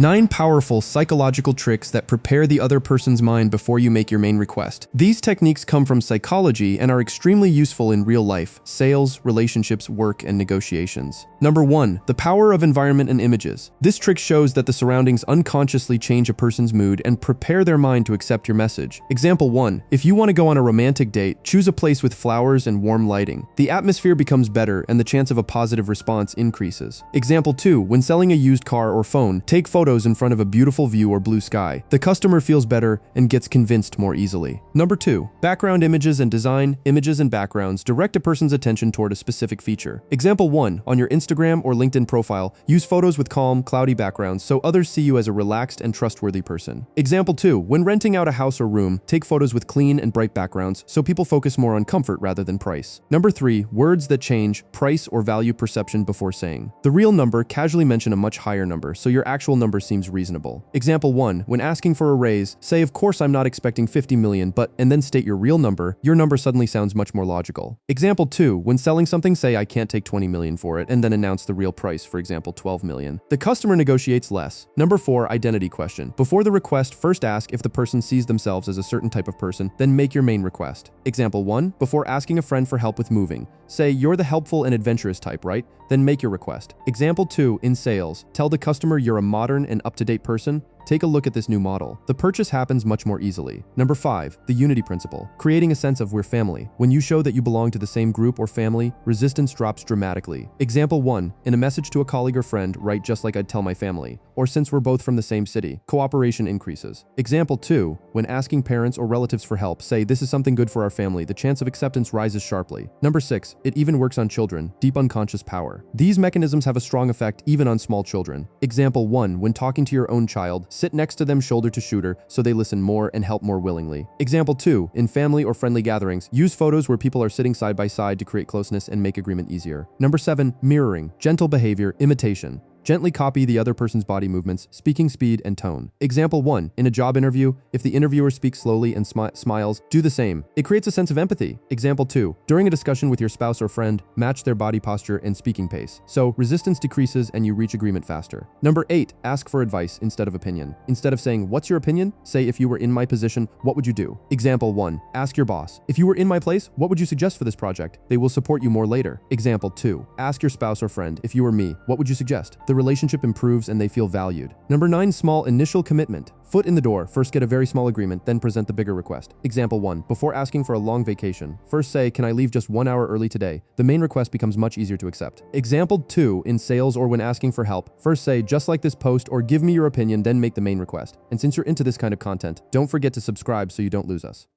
9 powerful psychological tricks that prepare the other person's mind before you make your main request. These techniques come from psychology and are extremely useful in real life, sales, relationships, work, and negotiations. Number 1. The power of environment and images. This trick shows that the surroundings unconsciously change a person's mood and prepare their mind to accept your message. Example 1. If you want to go on a romantic date, choose a place with flowers and warm lighting. The atmosphere becomes better and the chance of a positive response increases. Example 2. When selling a used car or phone, take photos in front of a beautiful view or blue sky. The customer feels better and gets convinced more easily. Number 2. Background images and design. Images and backgrounds direct a person's attention toward a specific feature. Example 1. On your Instagram or LinkedIn profile, use photos with calm, cloudy backgrounds so others see you as a relaxed and trustworthy person. Example 2. When renting out a house or room, take photos with clean and bright backgrounds so people focus more on comfort rather than price. Number 3. Words that change price or value perception before saying. The real number, casually mention a much higher number so your actual number seems reasonable. Example 1. When asking for a raise, say, "Of course I'm not expecting 50 million, but," and then state your real number. Your number suddenly sounds much more logical. Example 2. When selling something, say, "I can't take 20 million for it," and then announce the real price, for example, 12 million. The customer negotiates less. Number 4. Identity question. Before the request, first ask if the person sees themselves as a certain type of person, then make your main request. Example 1. Before asking a friend for help with moving, say, "You're the helpful and adventurous type, right?" Then make your request. Example 2. In sales, tell the customer you're a modern and up-to-date person. Take a look at this new model. The purchase happens much more easily. Number 5. The unity principle. Creating a sense of "we're family." When you show that you belong to the same group or family, resistance drops dramatically. Example 1. In a message to a colleague or friend, write, "Just like I'd tell my family." Or, "Since we're both from the same city." Cooperation increases. Example 2. When asking parents or relatives for help, say, "This is something good for our family." The chance of acceptance rises sharply. Number 6. It even works on children. Deep unconscious power. These mechanisms have a strong effect even on small children. Example 1. When talking to your own child, sit next to them shoulder to shoulder so they listen more and help more willingly. Example 2. In family or friendly gatherings, use photos where people are sitting side by side to create closeness and make agreement easier. Number 7. Mirroring. Gentle behavior. Imitation. Gently copy the other person's body movements, speaking speed, and tone. Example 1. In a job interview, if the interviewer speaks slowly and smiles, do the same. It creates a sense of empathy. Example 2. During a discussion with your spouse or friend, match their body posture and speaking pace. So resistance decreases and you reach agreement faster. Number 8. Ask for advice instead of opinion. Instead of saying, "What's your opinion?" say, "If you were in my position, what would you do?" Example 1. Ask your boss, "If you were in my place, what would you suggest for this project?" They will support you more later. Example 2. Ask your spouse or friend, "If you were me, what would you suggest?" The relationship improves and they feel valued. Number 9. Small initial commitment. Foot in the door. First get a very small agreement, then present the bigger request. Example 1. Before asking for a long vacation, first say, "Can I leave just 1 hour early today?" The main request becomes much easier to accept. Example 2. In sales or when asking for help, first say, "Just like this post," or "Give me your opinion," then make the main request. And since you're into this kind of content, don't forget to subscribe so you don't lose us.